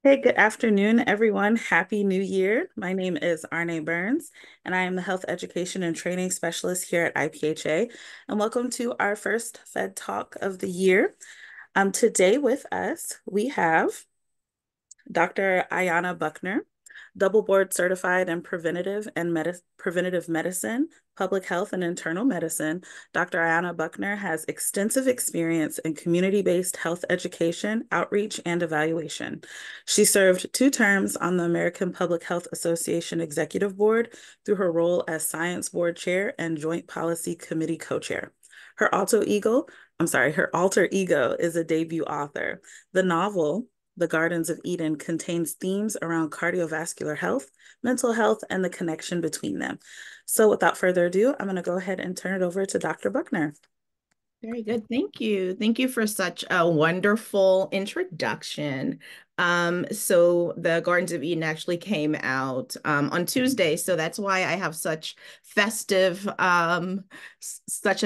Hey, good afternoon, everyone. Happy New Year. My name is Arne Burns, and I am the Health Education and Training Specialist here at IPHA. And welcome to our first PHEd Talk of the year. Today with us, we have Dr. Ayanna Buckner, double board certified in preventative medicine, public health, and internal medicine. Dr. Ayanna Buckner has extensive experience in community-based health education, outreach, and evaluation. She served 2 terms on the American Public Health Association Executive Board through her role as Science Board Chair and Joint Policy Committee Co-Chair. Her alter ego is a debut author. The novel the Gardens of Eden contains themes around cardiovascular health, mental health, and the connection between them. So without further ado, I'm going to go ahead and turn it over to Dr. Buckner. Very good. Thank you. Thank you for such a wonderful introduction. So the Gardens of Eden actually came out on Tuesday, so that's why I have such a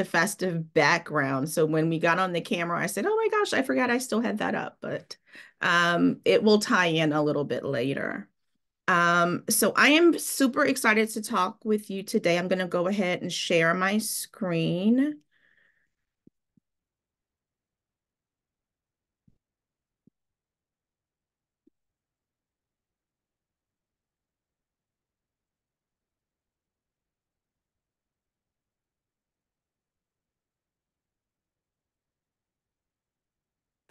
festive background. So when we got on the camera, I said, "Oh my gosh, I forgot I still had that up," but it will tie in a little bit later. So I am super excited to talk with you today. I'm going to go ahead and share my screen.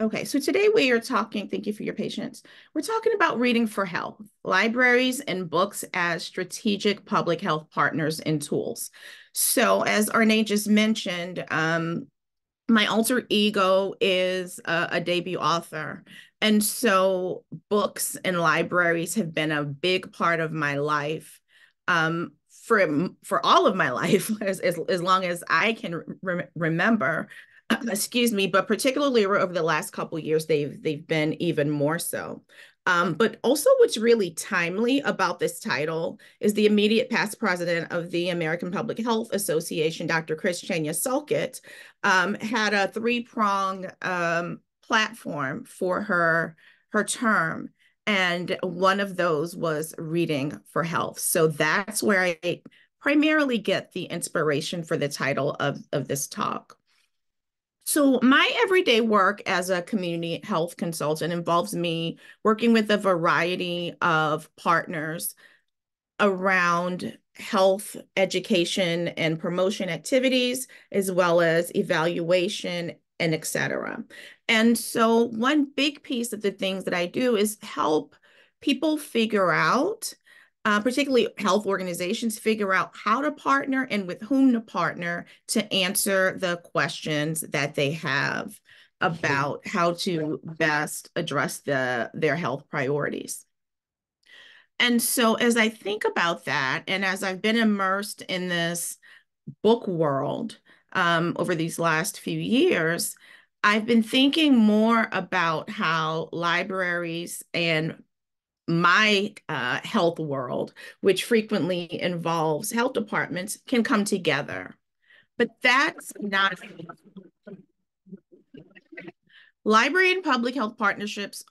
Okay, so today we are talking, thank you for your patience. We're talking about reading for health, libraries and books as strategic public health partners and tools. So as Arne just mentioned, my alter ego is a debut author. And so books and libraries have been a big part of my life for all of my life, as long as I can remember. Excuse me, but particularly over the last couple of years, they've been even more so. But also, what's really timely about this title is the immediate past president of the American Public Health Association, Dr. Christiana Sulkett, had a three-prong platform for her term, and one of those was reading for health. So that's where I primarily get the inspiration for the title of this talk. So, my everyday work as a community health consultant involves me working with a variety of partners around health education and promotion activities, as well as evaluation and et cetera. And so, one big piece of the things that I do is help people figure out particularly health organizations, figure out how to partner and with whom to partner to answer the questions that they have about how to best address their health priorities. And so, as I think about that, and as I've been immersed in this book world over these last few years, I've been thinking more about how libraries and my health world, which frequently involves health departments, can come together. But that's not library and public health partnerships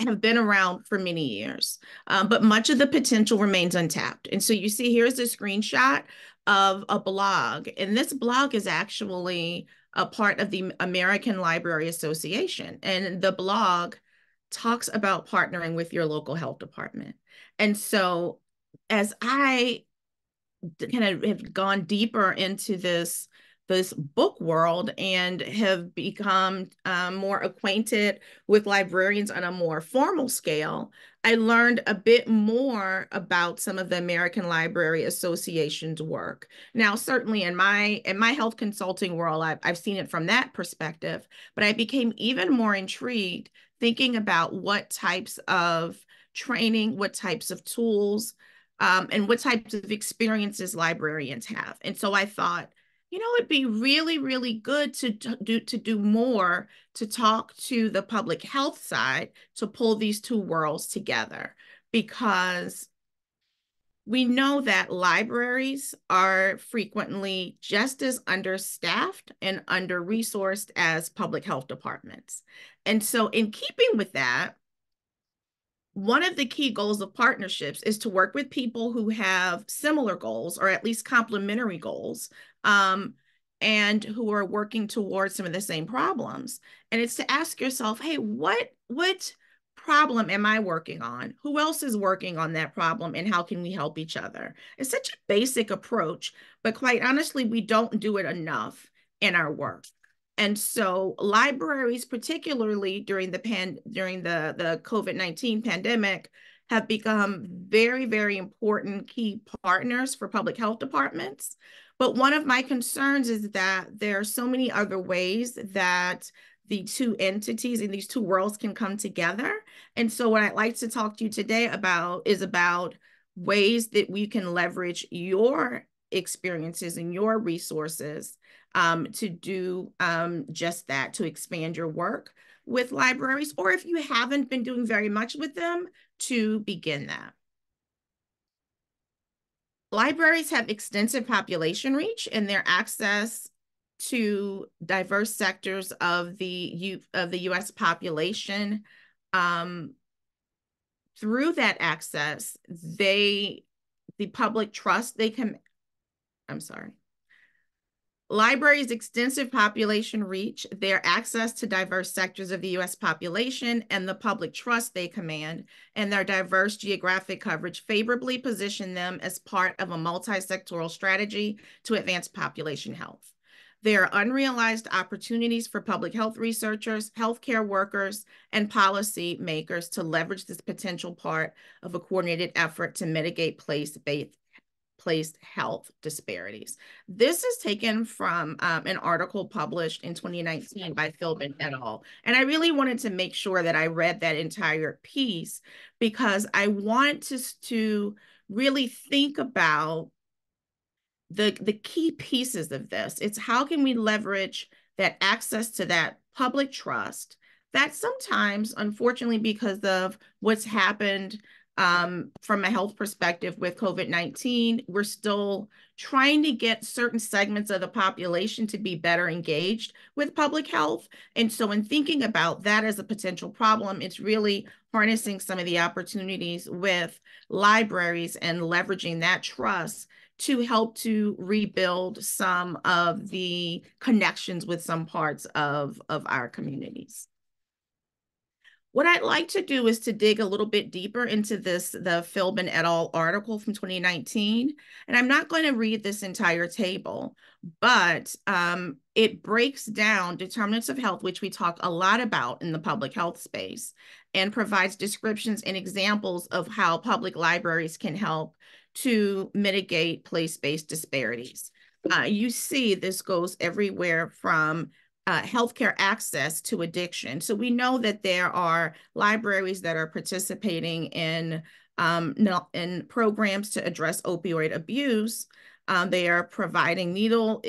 have been around for many years, but much of the potential remains untapped. And so you see, here's a screenshot of a blog, and this blog is actually a part of the American Library Association. And the blog talks about partnering with your local health department. And so as I kind of have gone deeper into this book world and have become more acquainted with librarians on a more formal scale, I learned a bit more about some of the American Library Association's work. Now, certainly in my health consulting world, I've seen it from that perspective, but I became even more intrigued thinking about what types of training, what types of tools, and what types of experiences librarians have. And so I thought, it'd be really, really good to do more to talk to the public health side to pull these two worlds together, because we know that libraries are frequently just as understaffed and under-resourced as public health departments. And so in keeping with that, one of the key goals of partnerships is to work with people who have similar goals or at least complementary goals, and who are working towards some of the same problems. And it's to ask yourself, hey, what problem am I working on? Who else is working on that problem, and how can we help each other? It's such a basic approach, but quite honestly, we don't do it enough in our work. And so libraries, particularly during the COVID-19 pandemic, have become very, very important key partners for public health departments. But one of my concerns is that there are so many other ways that the two entities in these two worlds can come together. And so what I'd like to talk to you today about is about ways that we can leverage your experiences and your resources to do just that, to expand your work with libraries, or if you haven't been doing very much with them, to begin that. Libraries have extensive population reach, and their access to diverse sectors of the U.S. population. Through that access, the public trust they can, I'm sorry. Libraries' extensive population reach, their access to diverse sectors of the U.S. population, and the public trust they command, and their diverse geographic coverage favorably position them as part of a multi-sectoral strategy to advance population health. There are unrealized opportunities for public health researchers, healthcare workers, and policy makers to leverage this potential part of a coordinated effort to mitigate place-based health disparities. This is taken from an article published in 2019 by PHEd et al. And I really wanted to make sure that I read that entire piece because I want to really think about the key pieces of this. It's how can we leverage that access to that public trust that sometimes, unfortunately, because of what's happened from a health perspective with COVID-19, we're still trying to get certain segments of the population to be better engaged with public health. And so in thinking about that as a potential problem, it's really harnessing some of the opportunities with libraries and leveraging that trust to help to rebuild some of the connections with some parts of our communities. What I'd like to do is to dig a little bit deeper into the PHEd et al. Article from 2019. And I'm not going to read this entire table, but it breaks down determinants of health, which we talk a lot about in the public health space, and provides descriptions and examples of how public libraries can help to mitigate place-based disparities. You see this goes everywhere from healthcare access to addiction. So we know that there are libraries that are participating in programs to address opioid abuse. They are providing needle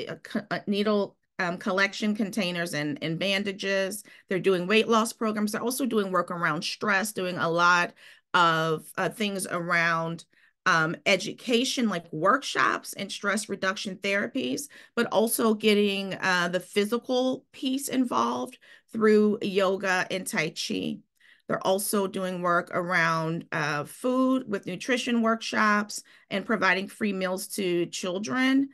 collection containers and bandages. They're doing weight loss programs. They're also doing work around stress, doing a lot of things around education, like workshops and stress reduction therapies, but also getting the physical piece involved through yoga and Tai Chi. They're also doing work around food with nutrition workshops and providing free meals to children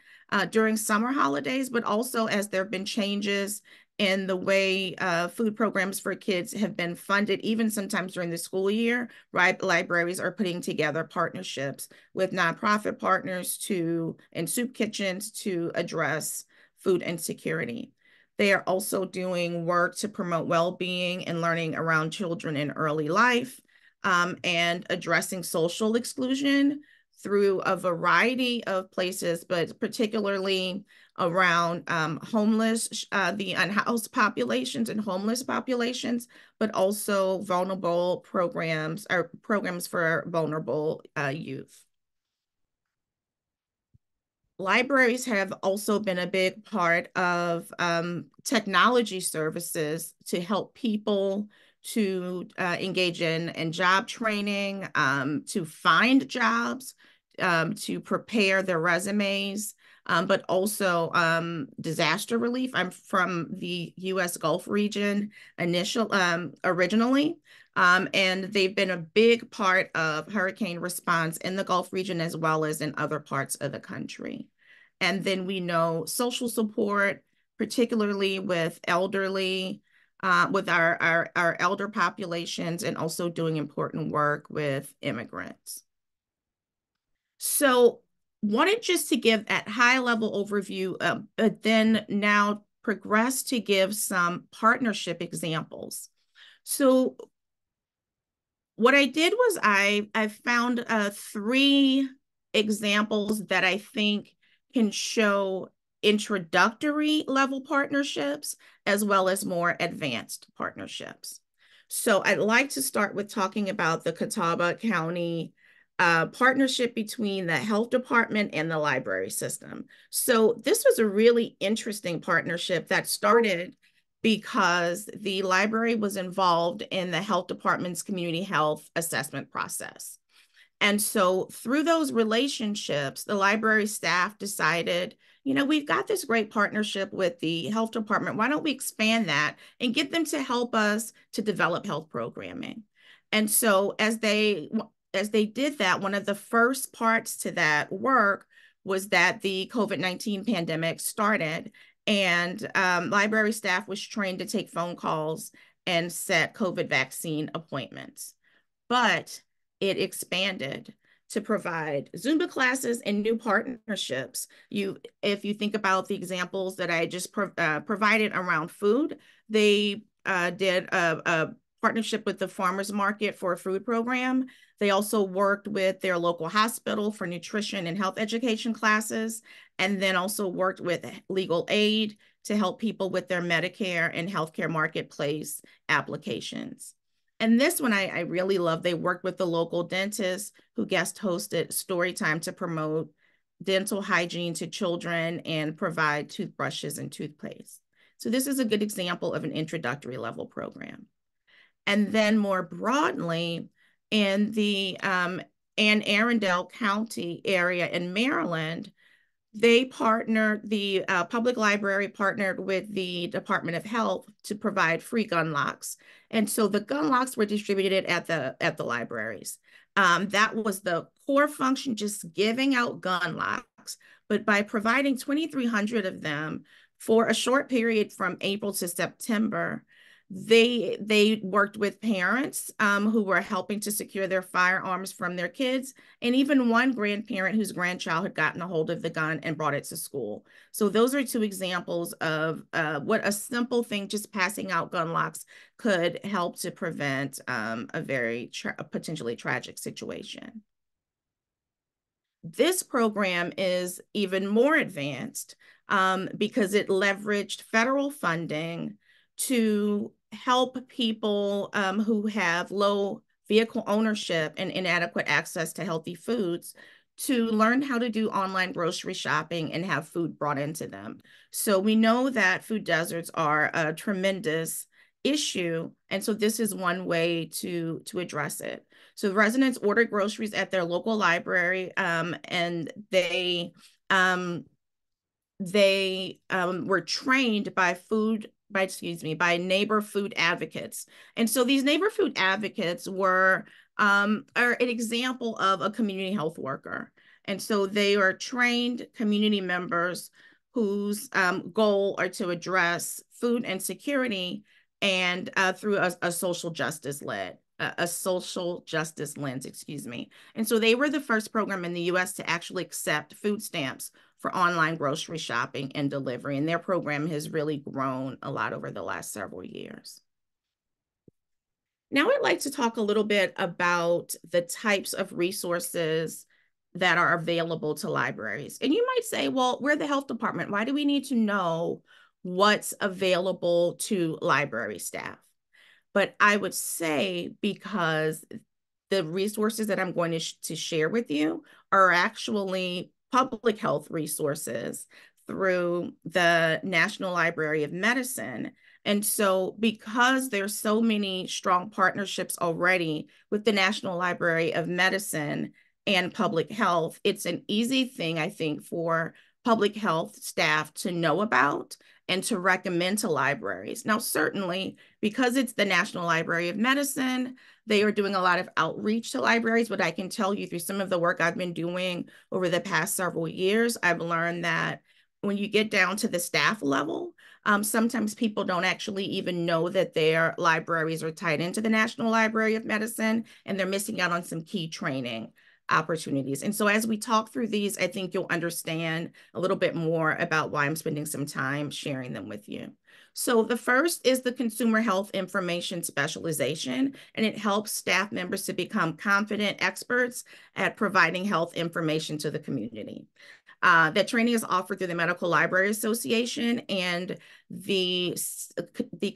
during summer holidays, but also as there have been changes in the way food programs for kids have been funded, even sometimes during the school year, right? Libraries are putting together partnerships with nonprofit partners and soup kitchens to address food insecurity. They are also doing work to promote well-being and learning around children in early life, and addressing social exclusion through a variety of places, but particularly around the unhoused populations and homeless populations, but also vulnerable programs or programs for vulnerable youth. Libraries have also been a big part of technology services to help people to engage in job training, to find jobs, to prepare their resumes, but also disaster relief. I'm from the U.S. Gulf region originally, and they've been a big part of hurricane response in the Gulf region as well as in other parts of the country. And then we know social support, particularly with elderly, with our elder populations, and also doing important work with immigrants. So wanted just to give that high level overview, but then now progress to give some partnership examples. So what I did was I found 3 examples that I think can show introductory level partnerships as well as more advanced partnerships. So I'd like to start with talking about the Catawba County partnership between the health department and the library system. So this was a really interesting partnership that started because the library was involved in the health department's community health assessment process. And so through those relationships, the library staff decided, we've got this great partnership with the health department. Why don't we expand that and get them to help us to develop health programming? And so as they did that, one of the first parts to that work was that the COVID-19 pandemic started, and library staff was trained to take phone calls and set COVID vaccine appointments. But it expanded to provide Zumba classes and new partnerships. If you think about the examples that I just provided around food, they did a partnership with the farmers market for a food program. They also worked with their local hospital for nutrition and health education classes, and then also worked with legal aid to help people with their Medicare and healthcare marketplace applications. And this one I really love. They worked with the local dentist who guest hosted story time to promote dental hygiene to children and provide toothbrushes and toothpaste. So this is a good example of an introductory level program. And then more broadly, in the Anne Arundel County area in Maryland, the public library partnered with the Department of Health to provide free gun locks. And so the gun locks were distributed at the libraries. That was the core function, just giving out gun locks. But by providing 2,300 of them for a short period from April to September, they worked with parents who were helping to secure their firearms from their kids, and even one grandparent whose grandchild had gotten a hold of the gun and brought it to school. So those are 2 examples of what a simple thing, just passing out gun locks, could help to prevent a very potentially tragic situation. This program is even more advanced because it leveraged federal funding to help people who have low vehicle ownership and inadequate access to healthy foods to learn how to do online grocery shopping and have food brought into them. So we know that food deserts are a tremendous issue, and so this is one way to address it. So residents order groceries at their local library, and they were trained by neighbor food advocates. And so these neighbor food advocates are an example of a community health worker. And so they are trained community members whose goal are to address food insecurity and through a social justice lens, excuse me. And so they were the first program in the US to actually accept food stamps for online grocery shopping and delivery. And their program has really grown a lot over the last several years. Now I'd like to talk a little bit about the types of resources that are available to libraries. And you might say, well, we're the health department. Why do we need to know what's available to library staff? But I would say because the resources that I'm going to share with you are actually public health resources through the National Library of Medicine. And so because there's so many strong partnerships already with the National Library of Medicine and public health, it's an easy thing, I think, for public health staff to know about and to recommend to libraries. Now, certainly, because it's the National Library of Medicine, they are doing a lot of outreach to libraries, but I can tell you through some of the work I've been doing over the past several years, I've learned that when you get down to the staff level, sometimes people don't actually even know that their libraries are tied into the National Library of Medicine, and they're missing out on some key training opportunities. And so as we talk through these, I think you'll understand a little bit more about why I'm spending some time sharing them with you. So the first is the consumer health information specialization, and it helps staff members to become confident experts at providing health information to the community. That training is offered through the Medical Library Association, and the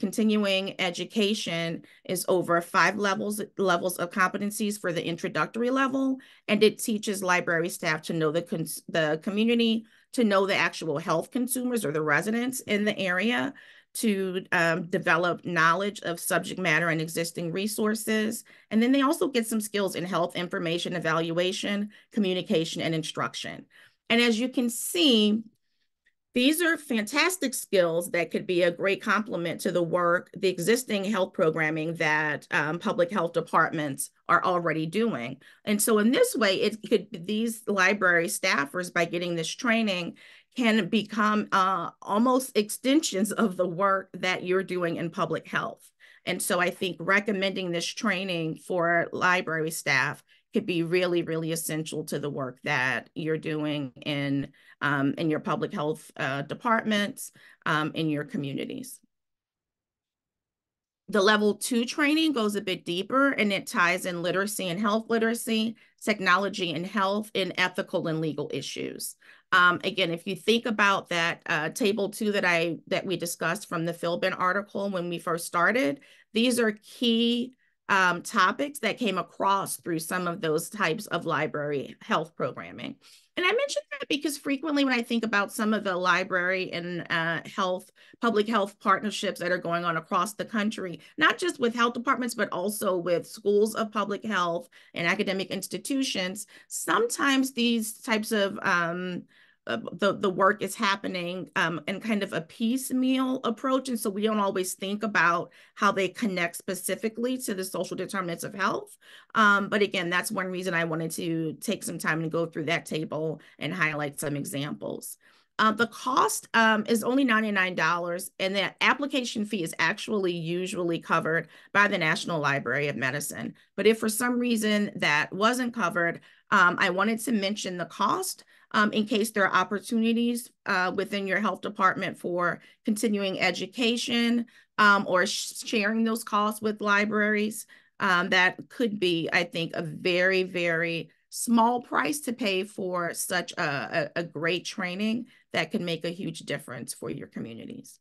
continuing education is over 5 levels of competencies for the introductory level, and it teaches library staff to know the community, to know the actual health consumers or the residents in the area, to develop knowledge of subject matter and existing resources. And then they also get some skills in health information evaluation, communication, and instruction. And as you can see, these are fantastic skills that could be a great complement to the work, the existing health programming that public health departments are already doing. And so in this way, these library staffers, by getting this training, can become almost extensions of the work that you're doing in public health. And so I think recommending this training for library staff could be really, really essential to the work that you're doing in your public health departments, in your communities. The level 2 training goes a bit deeper, and it ties in literacy and health literacy, technology and health, and ethical and legal issues. Again, if you think about that table 2 that we discussed from the Philbin article when we first started, these are key topics that came across through some of those types of library health programming. And I mentioned that because frequently when I think about some of the library and public health partnerships that are going on across the country, not just with health departments, but also with schools of public health and academic institutions, sometimes these types of the work is happening in kind of a piecemeal approach. And so we don't always think about how they connect specifically to the social determinants of health. But again, that's one reason I wanted to take some time and go through that table and highlight some examples. The cost is only $99, and the application fee is actually usually covered by the National Library of Medicine. But if for some reason that wasn't covered, I wanted to mention the cost in case there are opportunities within your health department for continuing education or sharing those costs with libraries. That could be, I think, a very, very small price to pay for such a great training that can make a huge difference for your communities.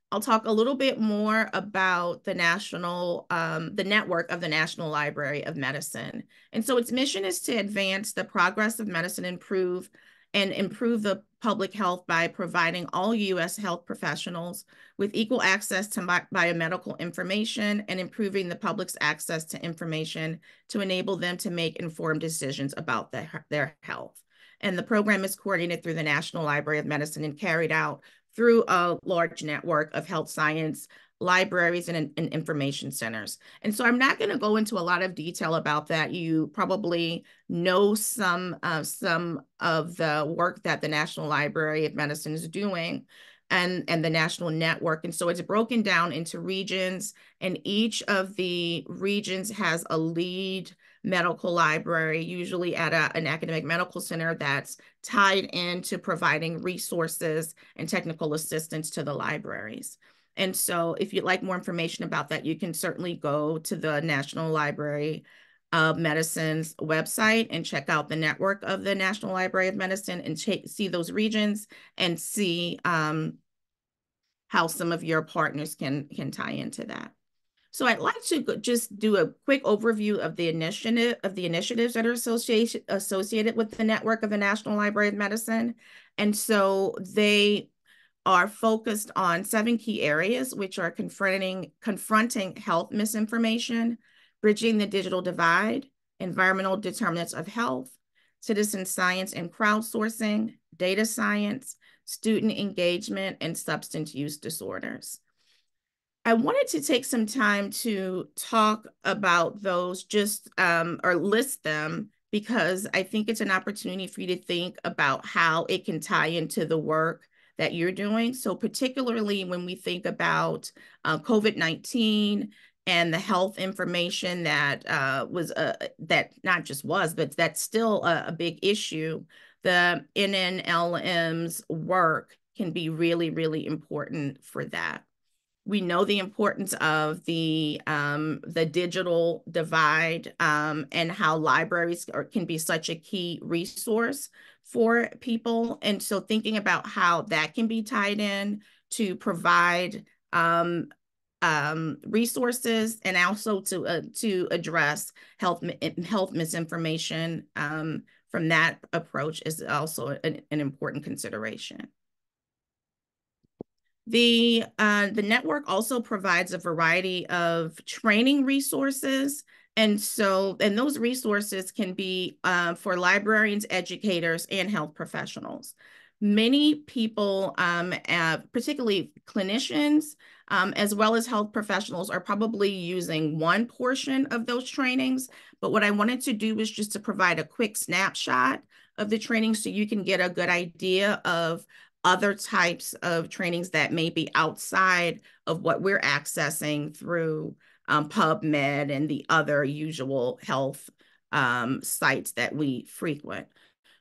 I'll talk a little bit more about the network of the National Library of Medicine. And so its mission is to advance the progress of medicine, improve the public health by providing all U.S. health professionals with equal access to biomedical information and improving the public's access to information to enable them to make informed decisions about their health. And the program is coordinated through the National Library of Medicine and carried out through a large network of health science libraries and information centers. And so I'm not going to go into a lot of detail about that. You probably know some of the work that the National Library of Medicine is doing and the national network. And so it's broken down into regions, and each of the regions has a lead medical library, usually at an academic medical center that's tied into providing resources and technical assistance to the libraries. And so if you'd like more information about that, you can certainly go to the National Library of Medicine's website and check out the network of the National Library of Medicine and see those regions and see how some of your partners can tie into that. So I'd like to just do a quick overview of the initiatives that are associated with the network of the National Library of Medicine. And so they are focused on 7 key areas, which are confronting health misinformation, bridging the digital divide, environmental determinants of health, citizen science and crowdsourcing, data science, student engagement, and substance use disorders. I wanted to take some time to talk about those or list them because I think it's an opportunity for you to think about how it can tie into the work that you're doing. So particularly when we think about COVID-19 and the health information that that not just was, but that's still a big issue, the NNLM's work can be really, really important for that. We know the importance of the digital divide and how libraries can be such a key resource for people. And so thinking about how that can be tied in to provide resources and also to address health misinformation from that approach is also an important consideration. The network also provides a variety of training resources. And those resources can be for librarians, educators, and health professionals. Many people, particularly clinicians, as well as health professionals, are probably using one portion of those trainings. But what I wanted to do was just to provide a quick snapshot of the training so you can get a good idea of other types of trainings that may be outside of what we're accessing through PubMed and the other usual health sites that we frequent.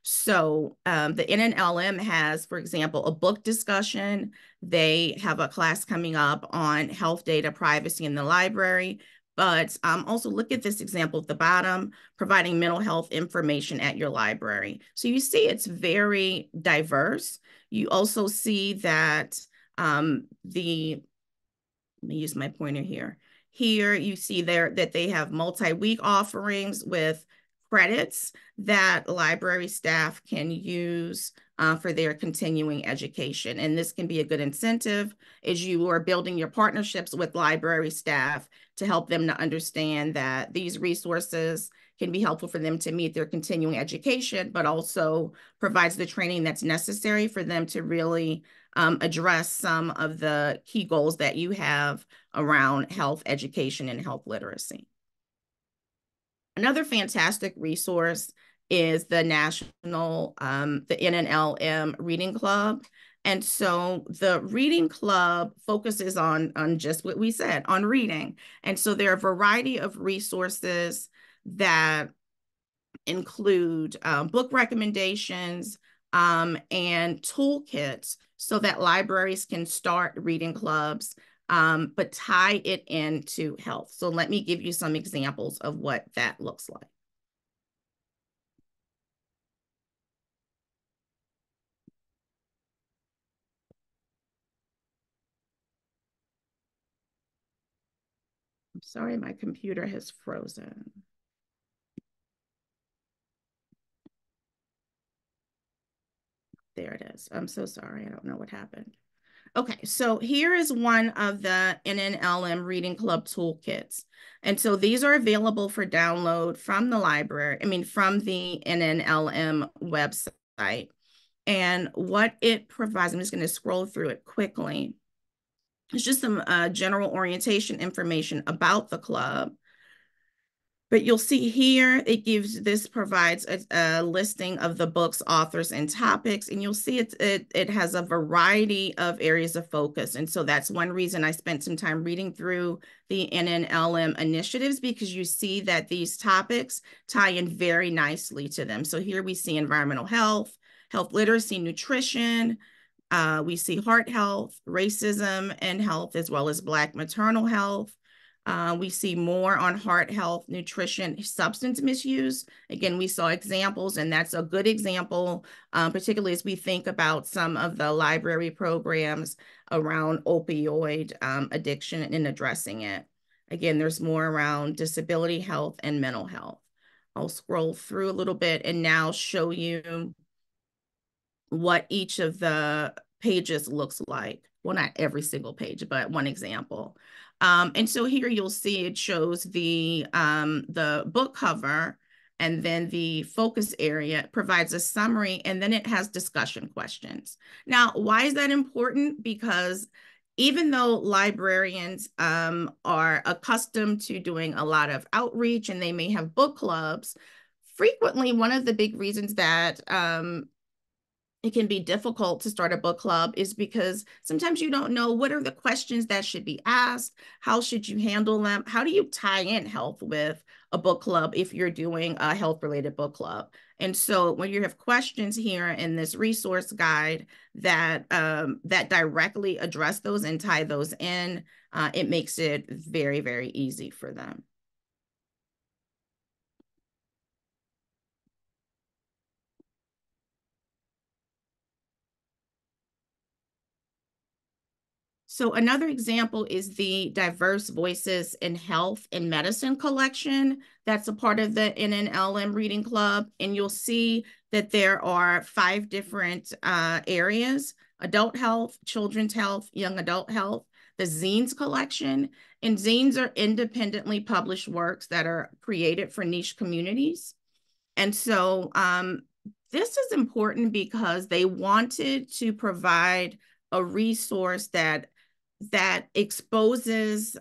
So the NNLM has, for example, a book discussion. They have a class coming up on health data privacy in the library. But also look at this example at the bottom, providing mental health information at your library. So you see it's very diverse. You also see that let me use my pointer here. Here you see there that they have multi-week offerings with credits that library staff can use for their continuing education. And this can be a good incentive as you are building your partnerships with library staff to help them to understand that these resources can be helpful for them to meet their continuing education, but also provides the training that's necessary for them to really address some of the key goals that you have around health education and health literacy. Another fantastic resource is the the NNLM Reading Club. And so the Reading Club focuses on just what we said, on reading. And so there are a variety of resources that include book recommendations and toolkits so that libraries can start reading clubs, but tie it into health. So let me give you some examples of what that looks like. I'm sorry, my computer has frozen. There it is. I'm so sorry. I don't know what happened. Okay, so here is one of the NNLM Reading Club toolkits. And so these are available for download from the library, from the NNLM website. And what it provides, I'm just going to scroll through it quickly. It's just some general orientation information about the club. But you'll see here, this provides a listing of the book's authors and topics, and you'll see it has a variety of areas of focus. And so that's one reason I spent some time reading through the NNLM initiatives, because you see that these topics tie in very nicely to them. So here we see environmental health, health literacy, nutrition, we see heart health, racism and health, as well as Black maternal health. We see more on heart health, nutrition, substance misuse. Again, we saw examples, and that's a good example, particularly as we think about some of the library programs around opioid addiction and addressing it. Again, there's more around disability health and mental health. I'll scroll through a little bit and now show you what each of the pages looks like. Well, not every single page, but one example. And so here you'll see it shows the book cover, And then the focus area provides a summary, and then it has discussion questions. Now, why is that important? Because even though librarians are accustomed to doing a lot of outreach and they may have book clubs, frequently one of the big reasons that it can be difficult to start a book club is because sometimes you don't know what are the questions that should be asked, how should you handle them, how do you tie in health with a book club if you're doing a health related book club. And so when you have questions here in this resource guide that that directly address those and tie those in, it makes it very, very easy for them. So another example is the Diverse Voices in Health and Medicine collection. That's a part of the NNLM Reading Club. And you'll see that there are 5 different areas: adult health, children's health, young adult health, the zines collection. And zines are independently published works that are created for niche communities. And so this is important because they wanted to provide a resource that exposes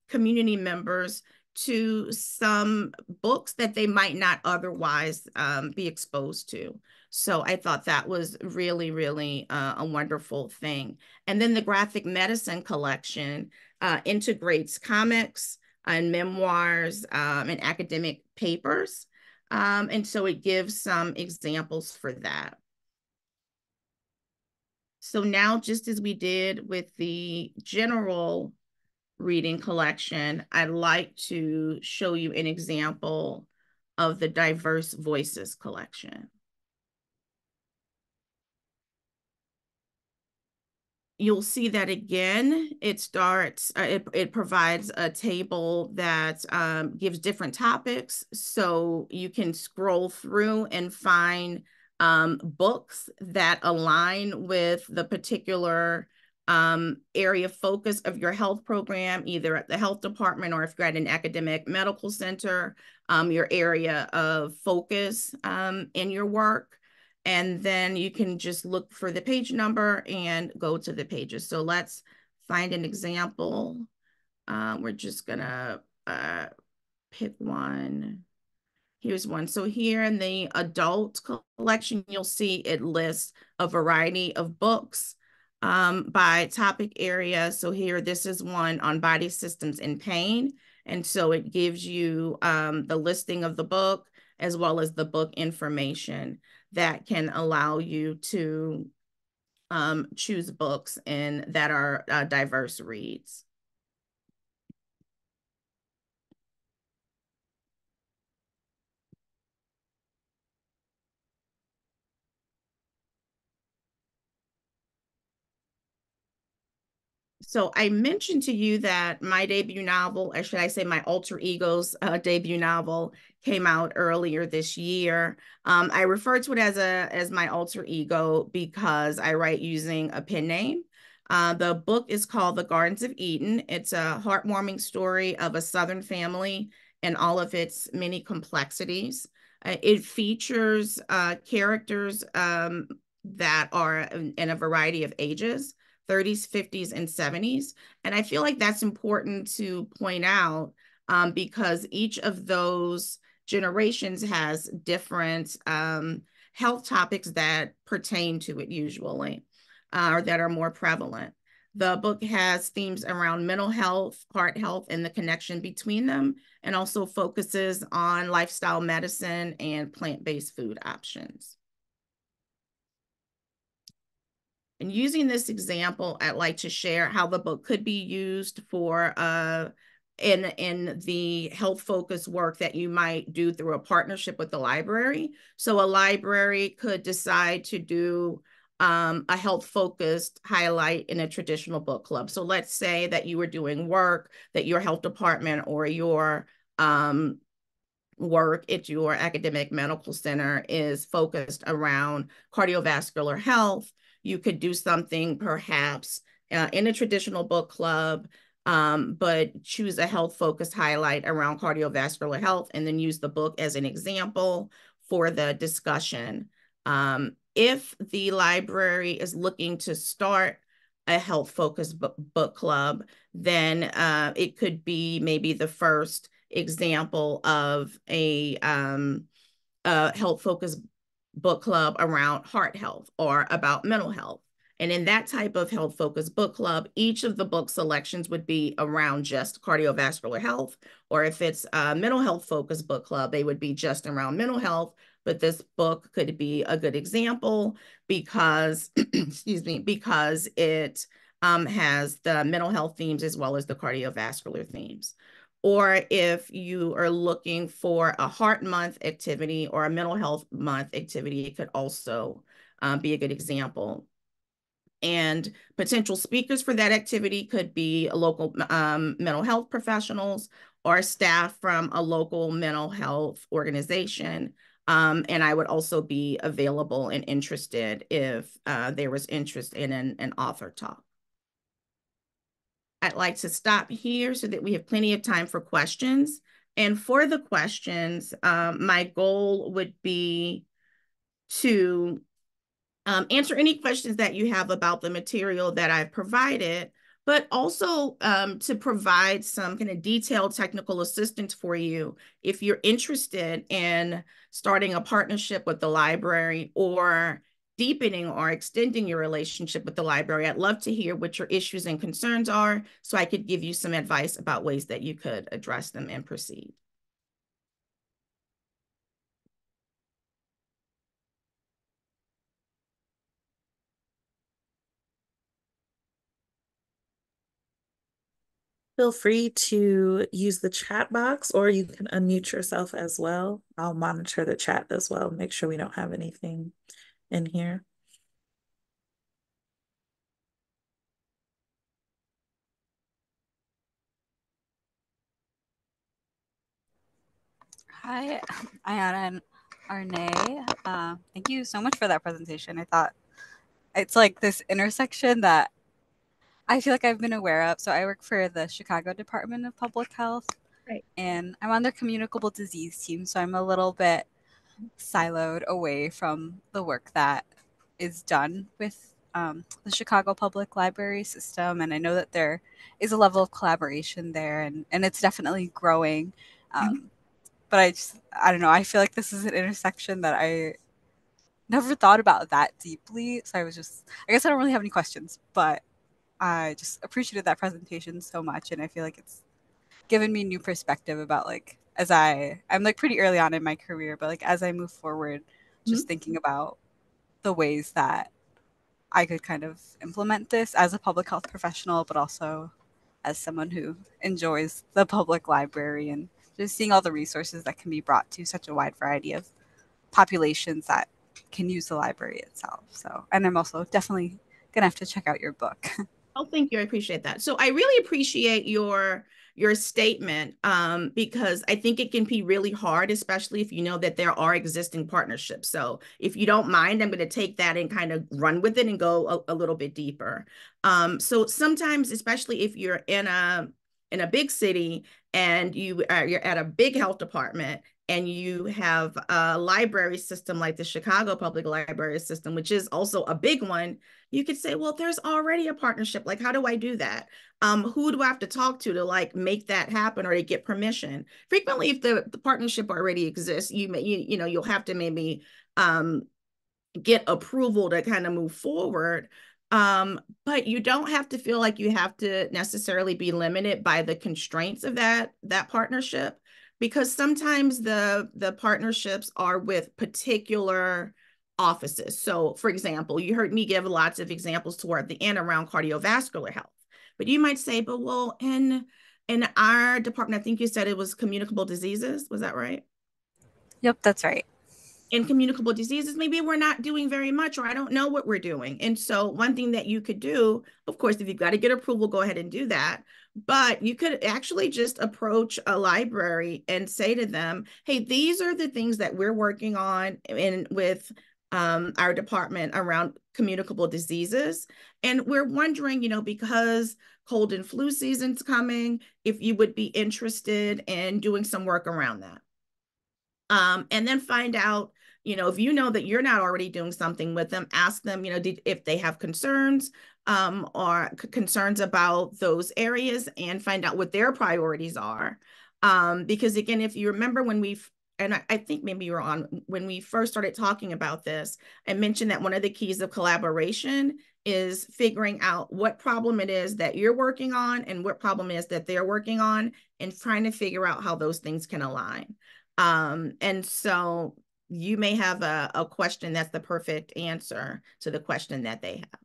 community members to some books that they might not otherwise be exposed to. So I thought that was really, really a wonderful thing. And then the graphic medicine collection integrates comics and memoirs and academic papers. And so it gives some examples for that. So now, just as we did with the general reading collection, I'd like to show you an example of the Diverse Voices collection. You'll see that again, it starts, it provides a table that gives different topics. So you can scroll through and find books that align with the particular area of focus of your health program, either at the health department or if you're at an academic medical center, your area of focus in your work. And then you can just look for the page number and go to the pages. So let's find an example. We're just gonna pick one. Here's one. So here in the adult collection, you'll see it lists a variety of books by topic area. So here, this is one on body systems and pain. And so it gives you the listing of the book as well as the book information that can allow you to choose books that are diverse reads. So I mentioned to you that my debut novel, or should I say my alter ego's debut novel, came out earlier this year. I refer to it as my alter ego because I write using a pen name. The book is called The Gardens of Eden. It's a heartwarming story of a Southern family and all of its many complexities. It features characters that are in a variety of ages. 30s, 50s, and 70s. And I feel like that's important to point out because each of those generations has different health topics that pertain to it usually, or that are more prevalent. The book has themes around mental health, heart health, and the connection between them, and also focuses on lifestyle medicine and plant-based food options. And using this example, I'd like to share how the book could be used for in the health focused work that you might do through a partnership with the library. So a library could decide to do a health focused highlight in a traditional book club. So let's say that you were doing work that your health department or your work at your academic medical center is focused around cardiovascular health. You could do something perhaps in a traditional book club but choose a health-focused highlight around cardiovascular health and then use the book as an example for the discussion. If the library is looking to start a health-focused book club, then it could be maybe the first example of a health-focused book club around heart health or about mental health. And in that type of health-focused book club, each of the book selections would be around just cardiovascular health. Or if it's a mental health-focused book club, they would be just around mental health. But this book could be a good example because, excuse me, because it has the mental health themes as well as the cardiovascular themes. Or if you are looking for a heart month activity or a mental health month activity, it could also be a good example. And potential speakers for that activity could be local mental health professionals or staff from a local mental health organization. And I would also be available and interested if there was interest in an author talk. I'd like to stop here so that we have plenty of time for questions. And for the questions, my goal would be to answer any questions that you have about the material that I've provided, but also to provide some kind of detailed technical assistance for you if you're interested in starting a partnership with the library or deepening or extending your relationship with the library. I'd love to hear what your issues and concerns are so I could give you some advice about ways that you could address them and proceed. Feel free to use the chat box or you can unmute yourself as well. I'll monitor the chat as well, make sure we don't have anything in here. Hi, Ayanna and Arne. Thank you so much for that presentation. I thought it's like this intersection that I feel like I've been aware of. So I work for the Chicago Department of Public Health, Right. and I'm on their communicable disease team. So I'm a little bit siloed away from the work that is done with the Chicago Public Library system. And I know that there is a level of collaboration there, and it's definitely growing. Um, but I don't know, I feel like this is an intersection that I never thought about that deeply. So I guess I don't really have any questions, but I just appreciated that presentation so much. And I feel like it's given me new perspective about like, I'm like pretty early on in my career, but like as I move forward, just thinking about the ways that I could kind of implement this as a public health professional, but also as someone who enjoys the public library and just seeing all the resources that can be brought to such a wide variety of populations that can use the library itself. So, and I'm also definitely gonna have to check out your book. Oh, thank you. I appreciate that. So I really appreciate your statement because I think it can be really hard, especially if you know that there are existing partnerships. So if you don't mind, I'm going to take that and kind of run with it and go a little bit deeper. So sometimes, especially if you're in a big city and you're at a big health department and you have a library system like the Chicago Public Library System, which is also a big one, you could say, well, there's already a partnership. Like, how do I do that? Who do I have to talk to like make that happen or to get permission? Frequently, if the partnership already exists, you'll have to maybe get approval to kind of move forward. But you don't have to feel like you have to necessarily be limited by the constraints of that partnership, because sometimes the partnerships are with particular offices. So for example, you heard me give lots of examples toward the end around cardiovascular health, but you might say, but well, in our department, I think you said it was communicable diseases. Was that right? Yep, that's right. In communicable diseases, maybe we're not doing very much, or I don't know what we're doing. And so one thing that you could do, of course, if you've got to get approval, go ahead and do that. But you could actually just approach a library and say to them, hey, these are the things that we're working on and with our department around communicable diseases. And we're wondering, because cold and flu season's coming, if you would be interested in doing some work around that. And then find out, if you know that you're not already doing something with them, ask them, if they have concerns or concerns about those areas, and find out what their priorities are. Because again, if you remember and I think maybe you were on when we first started talking about this, I mentioned that one of the keys of collaboration is figuring out what problem it is that you're working on and what problem it is that they're working on, and trying to figure out how those things can align. And so you may have a question that's the perfect answer to the question that they have.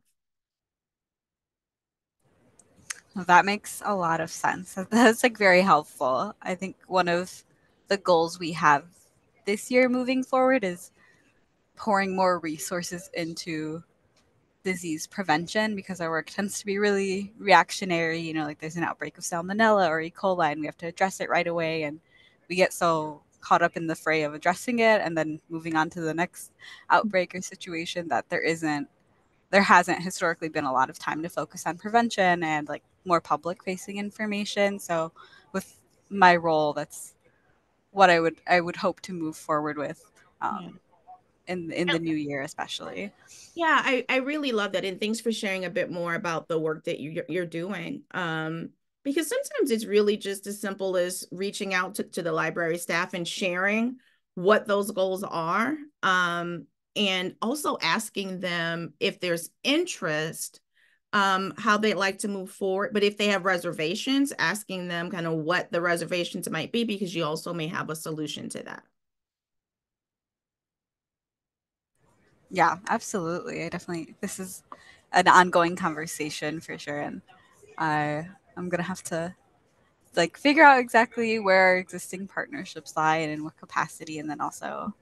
Well, that makes a lot of sense. That's like very helpful. I think one of the goals we have this year moving forward is pouring more resources into disease prevention, because our work tends to be really reactionary. Like there's an outbreak of salmonella or E. coli and we have to address it right away. And we get so caught up in the fray of addressing it and then moving on to the next outbreak or situation that there hasn't historically been a lot of time to focus on prevention and like more public facing information. So with my role, that's what I would hope to move forward with Yeah. in the new year, especially. Yeah, I really love that. And thanks for sharing a bit more about the work that you're doing. Because sometimes it's really just as simple as reaching out to the library staff and sharing what those goals are. And also asking them if there's interest, how they'd like to move forward. But if they have reservations, asking them kind of what the reservations might be, because you also may have a solution to that. Yeah, absolutely. This is an ongoing conversation for sure. And I'm going to have to like figure out exactly where our existing partnerships lie and in what capacity. And then also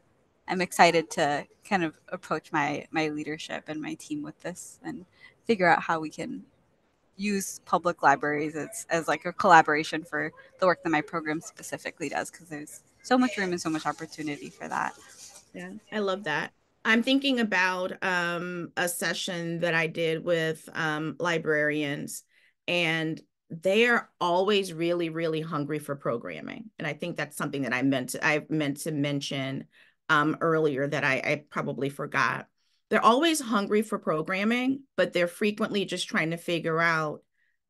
I'm excited to kind of approach my leadership and my team with this and figure out how we can use public libraries as like a collaboration for the work that my program specifically does, because there's so much room and so much opportunity for that. Yeah, I love that. I'm thinking about a session that I did with librarians, and they are always really, really hungry for programming. And I think that's something that I meant to mention earlier that I probably forgot. They're always hungry for programming, but they're frequently just trying to figure out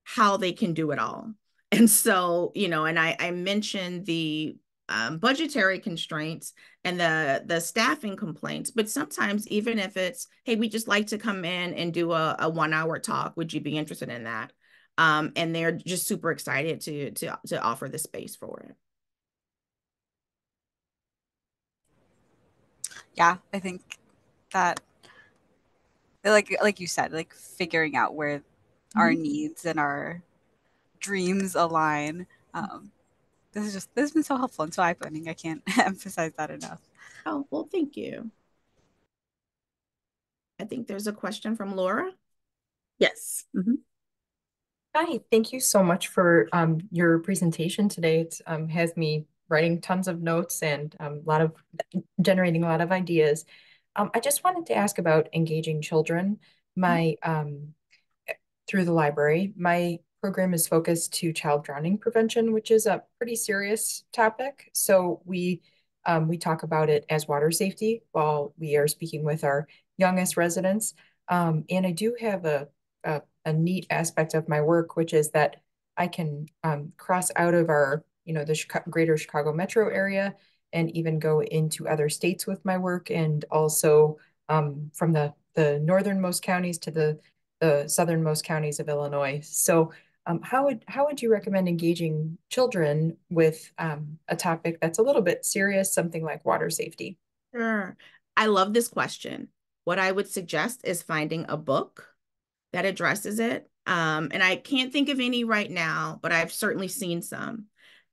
how they can do it all. And so, and I mentioned the budgetary constraints and the staffing complaints. But sometimes even if it's, hey, we just like to come in and do a 1 hour talk, would you be interested in that? And they're just super excited to offer the space for it. Yeah, I think that like you said, like figuring out where our Mhm. needs and our dreams align. This has been so helpful and so eye-opening. I can't emphasize that enough. Oh, well, thank you. I think there's a question from Laura. Yes. Mhm. Hi, thank you so much for your presentation today. It has me writing tons of notes and generating a lot of ideas. I just wanted to ask about engaging children. My through the library, my program is focused to child drowning prevention, which is a pretty serious topic. So we talk about it as water safety while we are speaking with our youngest residents. And I do have a neat aspect of my work, which is that I can cross out of the greater Chicago metro area and even go into other states with my work, and also from the northernmost counties to the southernmost counties of Illinois. So how would you recommend engaging children with a topic that's a little bit serious, something like water safety? Sure. I love this question. What I would suggest is finding a book that addresses it. And I can't think of any right now, but I've certainly seen some.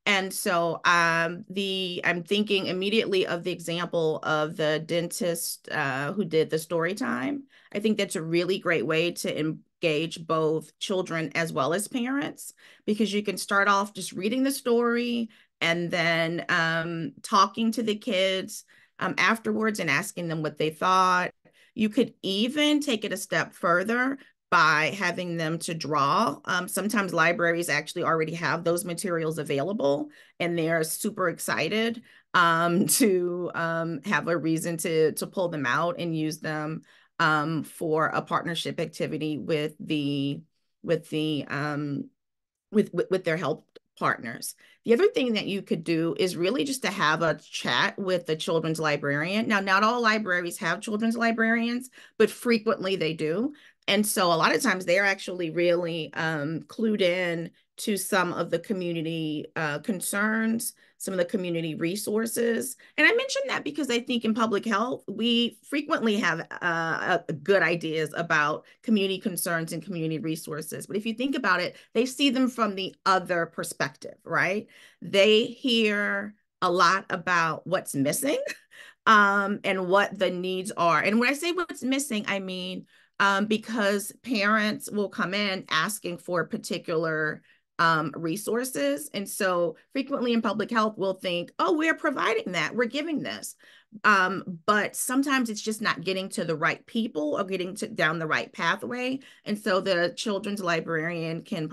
And so I'm thinking immediately of the example of the dentist who did the story time. I think that's a really great way to engage both children as well as parents, because you can start off just reading the story and then talking to the kids afterwards and asking them what they thought. You could even take it a step further by having them to draw. Sometimes libraries actually already have those materials available, and they're super excited to have a reason to pull them out and use them for a partnership activity with their health partners. The other thing that you could do is really just to have a chat with the children's librarian. Now, not all libraries have children's librarians, but frequently they do. And so a lot of times they're actually really clued in to some of the community concerns, some of the community resources. And I mentioned that because I think in public health, we frequently have good ideas about community concerns and community resources. But if you think about it, they see them from the other perspective, right? They hear a lot about what's missing and what the needs are. And when I say what's missing, I mean, because parents will come in asking for particular resources. And so frequently in public health, we'll think, oh, we're providing that, we're giving this. But sometimes it's just not getting to the right people or getting down the right pathway. And so the children's librarian can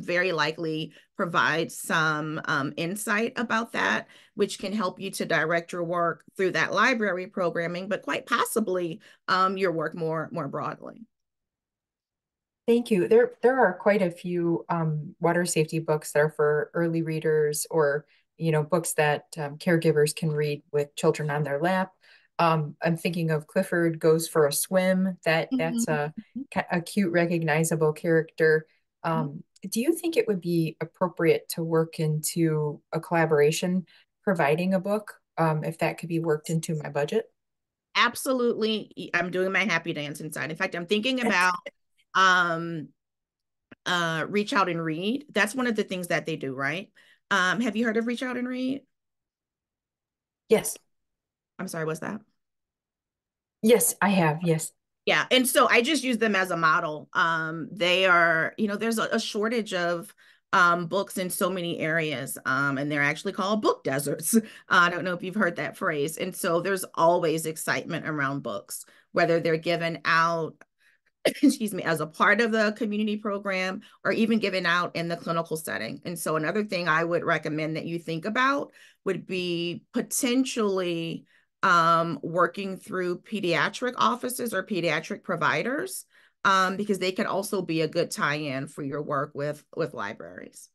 very likely provide some insight about that, which can help you to direct your work through that library programming, but quite possibly your work more broadly. Thank you. There are quite a few water safety books that are for early readers, or books that caregivers can read with children on their lap. I'm thinking of Clifford Goes for a Swim. That's a cute, recognizable character. Do you think it would be appropriate to work into a collaboration providing a book, if that could be worked into my budget? Absolutely. I'm doing my happy dance inside. In fact, I'm thinking about Reach Out and Read. That's one of the things that they do, right? Have you heard of Reach Out and Read? Yes. I'm sorry, what's that? Yes, I have. Yes. Yeah. And so I just use them as a model. They are, there's a shortage of books in so many areas, and they're actually called book deserts. I don't know if you've heard that phrase. And so there's always excitement around books, whether they're given out excuse me, as a part of the community program or even given out in the clinical setting. And so another thing I would recommend that you think about would be potentially working through pediatric offices or pediatric providers, because they can also be a good tie-in for your work with libraries.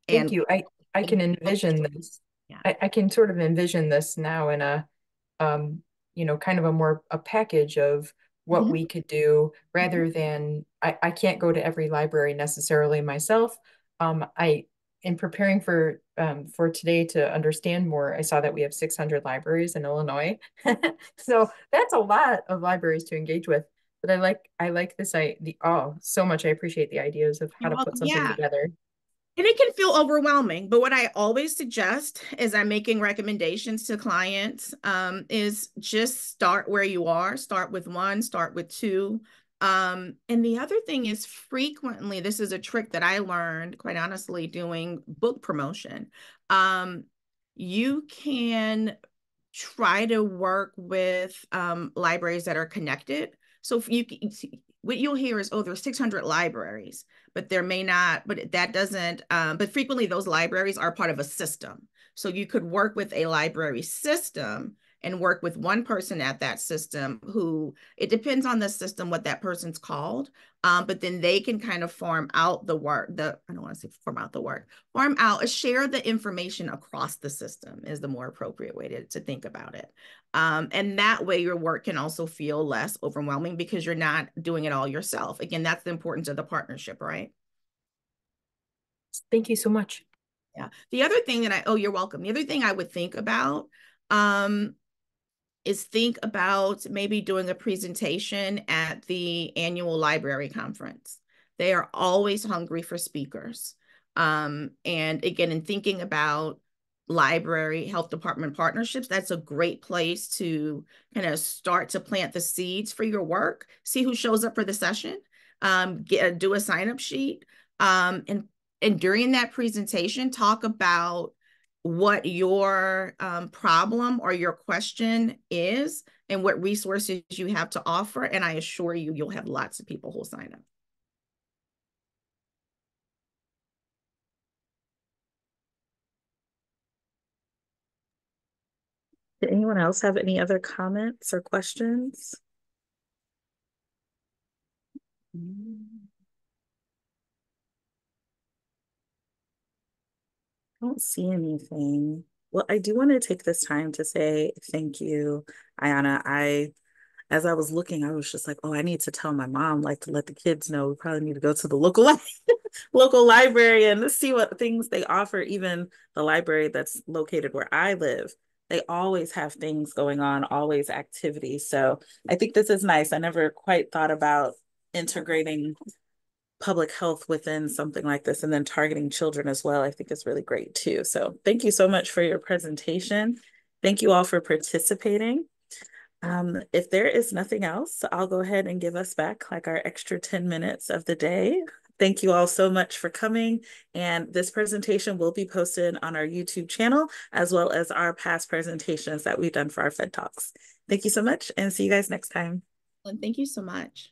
Thank you. I can envision this. Yeah. I can sort of envision this now in a kind of a package of what we could do, rather than I can't go to every library necessarily myself. In preparing for today to understand more, I saw that we have 600 libraries in Illinois. So that's a lot of libraries to engage with. But I like this so much. I appreciate the ideas of how to put something together. And it can feel overwhelming, but what I always suggest as I'm making recommendations to clients is just start where you are. Start with one, start with two. And the other thing is, frequently, this is a trick that I learned, quite honestly, doing book promotion. You can try to work with libraries that are connected. So if what you'll hear is, oh, there's 600 libraries, but there may not, but that doesn't, but frequently those libraries are part of a system. So you could work with a library system and work with one person at that system who, it depends on the system, what that person's called. But then they can kind of farm out the work, I don't want to say farm out the work, farm out, share the information across the system is the more appropriate way to think about it. And that way your work can also feel less overwhelming because you're not doing it all yourself. Again, that's the importance of the partnership, right? Thank you so much. Yeah. The other thing you're welcome. The other thing I would think about is think about maybe doing a presentation at the annual library conference. They are always hungry for speakers. And again, in thinking about library health department partnerships, that's a great place to kind of start to plant the seeds for your work, see who shows up for the session, do a sign-up sheet, and during that presentation, talk about what your problem or your question is and what resources you have to offer. And I assure you, you'll have lots of people who'll sign up. Did anyone else have any other comments or questions? I don't see anything. Well, I do want to take this time to say thank you, Ayanna. As I was looking, I was just like, oh, I need to tell my mom, like, to let the kids know we probably need to go to the local library and see what things they offer. Even the library that's located where I live, they always have things going on, always activities. So I think this is nice. I never quite thought about integrating public health within something like this and then targeting children as well. I think is really great too. So thank you so much for your presentation. Thank you all for participating. If there is nothing else, I'll go ahead and give us back like our extra 10 minutes of the day. Thank you all so much for coming. And this presentation will be posted on our YouTube channel, as well as our past presentations that we've done for our PHEd Talks. Thank you so much and see you guys next time. And thank you so much.